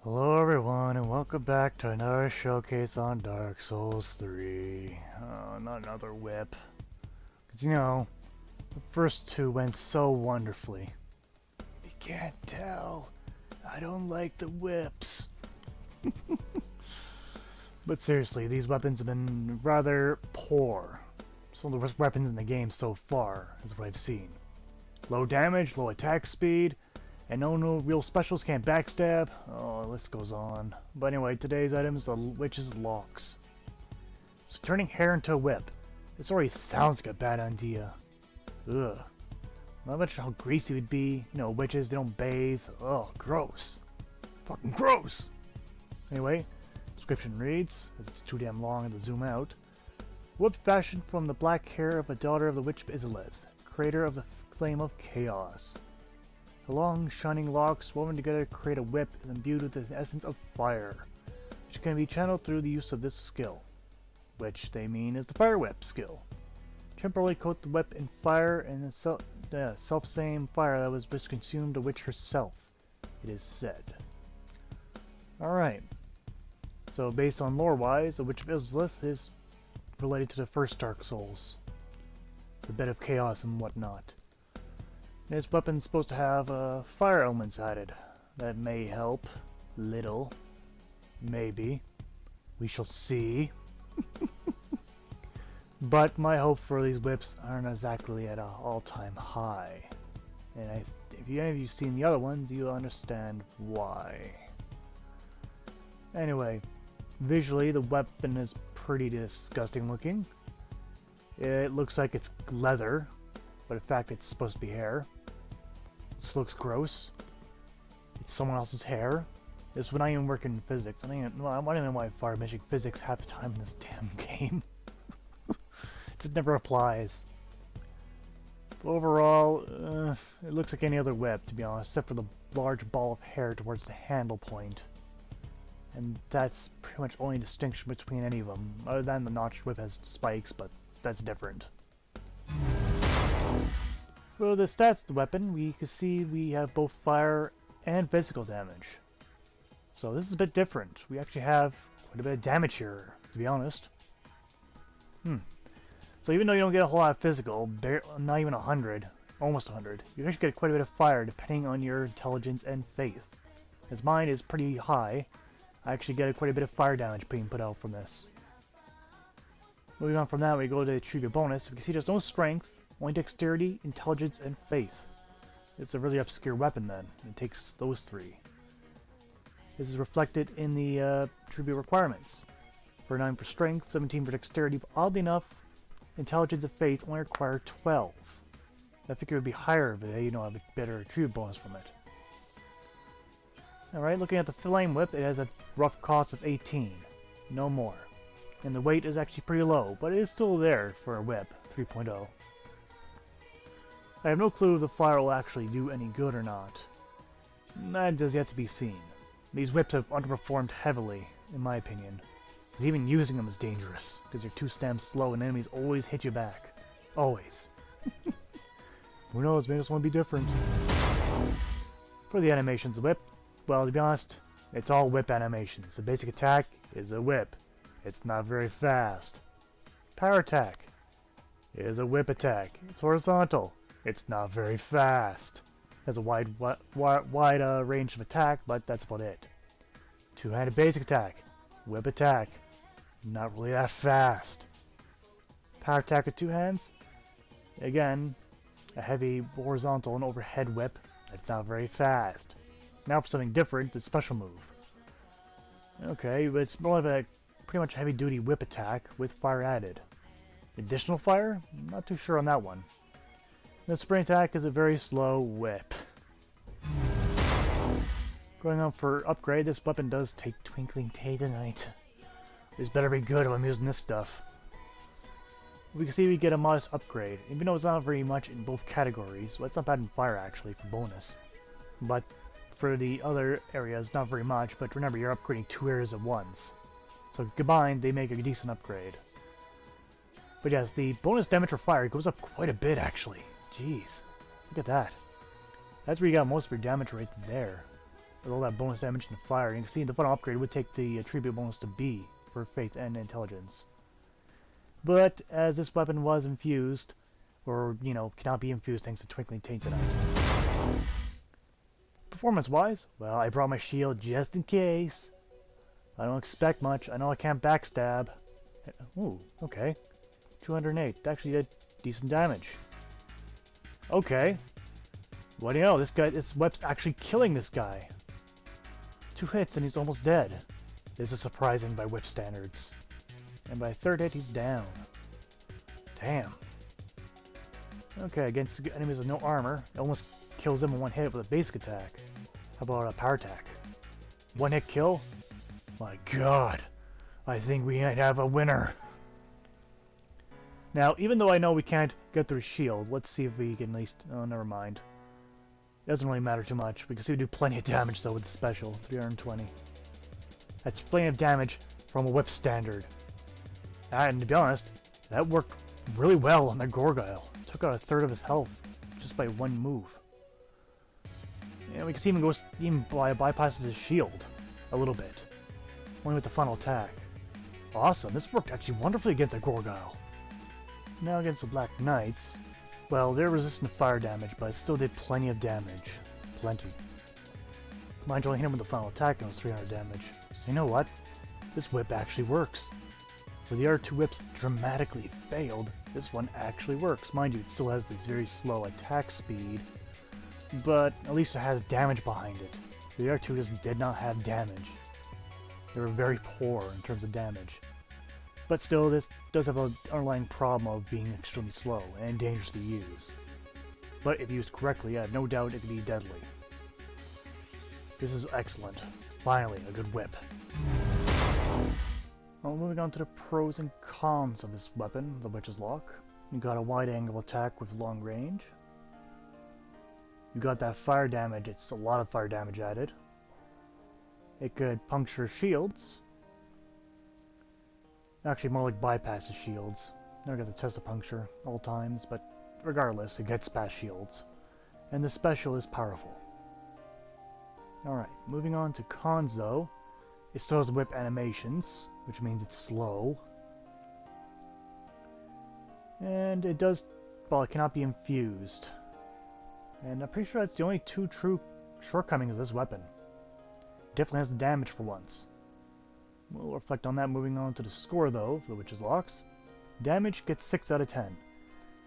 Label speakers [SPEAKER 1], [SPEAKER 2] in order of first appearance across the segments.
[SPEAKER 1] Hello everyone and welcome back to another showcase on Dark Souls 3. Not another whip. Cause you know, the first two went so wonderfully. You can't tell. I don't like the whips. But seriously, these weapons have been rather poor. Some of the worst weapons in the game so far, is what I've seen. Low damage, low attack speed, and no real specials, can't backstab. Oh, the list goes on. But anyway, today's item is the witch's locks. So turning hair into a whip. This already sounds like a bad idea. Ugh. Not much how greasy it would be. You know, witches, they don't bathe. Ugh, gross. Fucking gross! Anyway, description reads, as it's too damn long to zoom out. Whip fashioned from the black hair of a daughter of the witch Izalith, creator of the flame of chaos. The long, shining locks woven together create a whip imbued with the essence of fire, which can be channeled through the use of this skill, which they mean is the fire whip skill. Temporarily coat the whip in fire and the self-same fire that was consumed the witch herself, it is said. Alright, so based on lore-wise, the Witch of Izalith is related to the first Dark Souls, the bed of chaos and whatnot. This weapon's supposed to have fire elements added. That may help. Little. Maybe. We shall see. But my hope for these whips aren't exactly at an all-time high. And if any of you've seen the other ones, you'll understand why. Anyway, visually the weapon is pretty disgusting looking. It looks like it's leather, but in fact it's supposed to be hair. This looks gross. It's someone else's hair. This would not even work in physics. I don't even know why I fire magic physics half the time in this damn game. It just never applies. But overall, it looks like any other whip, to be honest, except for the large ball of hair towards the handle point. And that's pretty much only distinction between any of them, other than the notched whip has spikes, but that's different. For the stats of the weapon, we can see we have both fire and physical damage. So this is a bit different. We actually have quite a bit of damage here, to be honest. So even though you don't get a whole lot of physical, not even 100, almost 100, you actually get quite a bit of fire depending on your intelligence and faith. As mine is pretty high, I actually get quite a bit of fire damage being put out from this. Moving on from that, we go to the attribute bonus. We can see there's no strength, only dexterity, intelligence, and faith. It's a really obscure weapon then. It takes those three. This is reflected in the attribute requirements. For 9 for strength, 17 for dexterity, but oddly enough, intelligence and faith only require 12. I figure it would be higher if you know, have a better attribute bonus from it. Alright, looking at the flame whip, it has a rough cost of 18. No more. And the weight is actually pretty low, but it is still there for a whip, 3.0. I have no clue if the fire will actually do any good or not. That does yet to be seen. These whips have underperformed heavily, in my opinion. Because even using them is dangerous, because you're too damn slow and enemies always hit you back. Always. Who knows, maybe this one will be different. For the animations of the whip, well, to be honest, it's all whip animations. The basic attack is a whip. It's not very fast. Power attack is a whip attack. It's horizontal. It's not very fast. Has a wide range of attack, but that's about it. Two-handed basic attack. Whip attack. Not really that fast. Power attack with two hands. Again, a heavy horizontal and overhead whip. That's not very fast. Now for something different, the special move. Okay, but it's more of a pretty much heavy-duty whip attack with fire added. Additional fire? Not too sure on that one. The spring attack is a very slow whip. Going on for upgrade, this weapon does take Twinkling Titanite. This better be good if I'm using this stuff. We can see we get a modest upgrade, even though it's not very much in both categories. Well, it's not bad in fire actually for bonus. But for the other areas, not very much, but remember you're upgrading 2 areas at once. So combined, they make a decent upgrade. But yes, the bonus damage for fire goes up quite a bit actually. Jeez, look at that. That's where you got most of your damage right there. with all that bonus damage and fire. And you can see the final upgrade would take the attribute bonus to B for faith and intelligence. But as this weapon was infused, or, you know, cannot be infused thanks to Twinkling Tainted Eye. Performance-wise, well, I brought my shield just in case. I don't expect much. I know I can't backstab. Ooh, okay. 208. That actually did decent damage. Okay. What do you know? This whip's actually killing this guy. 2 hits and he's almost dead. This is surprising by whip standards. And by third hit, he's down. Damn. Okay, against enemies with no armor, it almost kills them in one hit with a basic attack. How about a power attack? 1 hit kill? My god. I think we might have a winner. Now, even though I know we can't get through shield, let's see if we can at least... Oh, never mind. It doesn't really matter too much. We can see we do plenty of damage, though, with the special. 320. That's plenty of damage from a whip standard. And to be honest, that worked really well on the Gorgile. Took out a third of his health just by 1 move. And we can see him even bypasses his shield a little bit. Only with the final attack. Awesome, this worked actually wonderfully against the Gorgile. Now against the Black Knights, well, they're resistant to fire damage, but it still did plenty of damage. Plenty. Mind you, only hit him with the final attack and it was 300 damage. So you know what? This whip actually works. Where the other 2 whips dramatically failed, this one actually works. Mind you, it still has this very slow attack speed, but at least it has damage behind it. The other 2 just did not have damage. They were very poor in terms of damage. But still, this does have an underlying problem of being extremely slow and dangerous to use. But if used correctly, I have no doubt it can be deadly. This is excellent. Finally, a good whip. Well, moving on to the pros and cons of this weapon, the Witch's Lock. You got a wide angle attack with long range. You got that fire damage, it's a lot of fire damage added. It could puncture shields. Actually, more like bypasses shields. Never got to test a puncture all times, but regardless, it gets past shields. And the special is powerful. Alright, moving on to Konso. It still has whip animations, which means it's slow. And it does, well, it cannot be infused. And I'm pretty sure that's the only 2 true shortcomings of this weapon. It definitely has the damage for once. We'll reflect on that moving on to the score, though, for the Witch's Locks. Damage gets 6 out of 10. It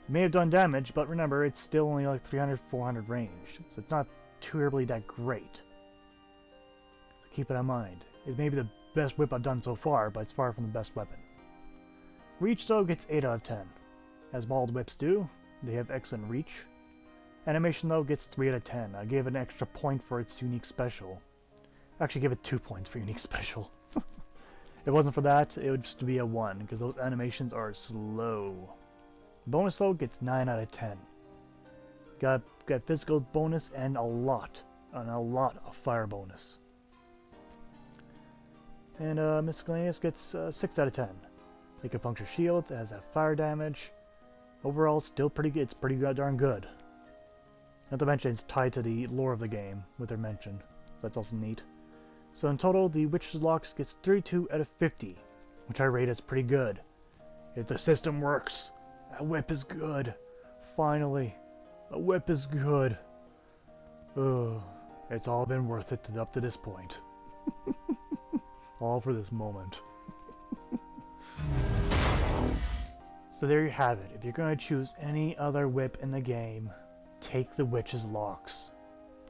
[SPEAKER 1] may have done damage, but remember, it's still only like 300-400 range, so it's not terribly that great. So keep it in mind. It may be the best whip I've done so far, but it's far from the best weapon. Reach, though, gets 8 out of 10. As bald whips do, they have excellent reach. Animation, though, gets 3 out of 10. I gave it an extra point for its unique special. Actually, give it 2 points for unique special. If it wasn't for that, it would just be a 1, because those animations are slow. Bonus, though, gets 9 out of 10. Got physical bonus and a lot of fire bonus. And Miscellaneous gets 6 out of 10. It can puncture shields, it has that fire damage. Overall, still pretty good. It's pretty darn good. Not to mention, it's tied to the lore of the game, with their mention. So that's also neat. So in total, the Witch's Locks gets 32 out of 50, which I rate as pretty good. If the system works, a whip is good. Finally, a whip is good. Ugh, it's all been worth it up to this point. All for this moment. So there you have it. If you're going to choose any other whip in the game, take the Witch's Locks.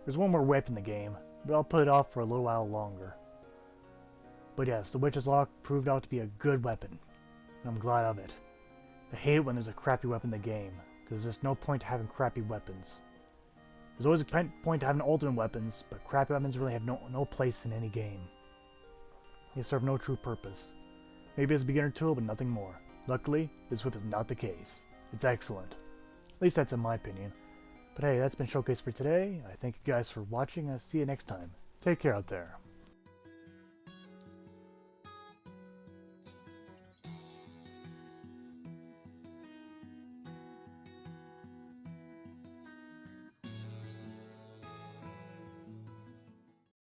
[SPEAKER 1] There's one more whip in the game, but I'll put it off for a little while longer. But yes, the Witch's Lock proved out to be a good weapon, and I'm glad of it. I hate it when there's a crappy weapon in the game, because there's no point to having crappy weapons. There's always a point to having ultimate weapons, but crappy weapons really have no place in any game. They serve no true purpose. Maybe as a beginner tool, but nothing more. Luckily, this whip is not the case. It's excellent. At least that's in my opinion. But hey, that's been Showcase for today. I thank you guys for watching, and I'll see you next time. Take care out there.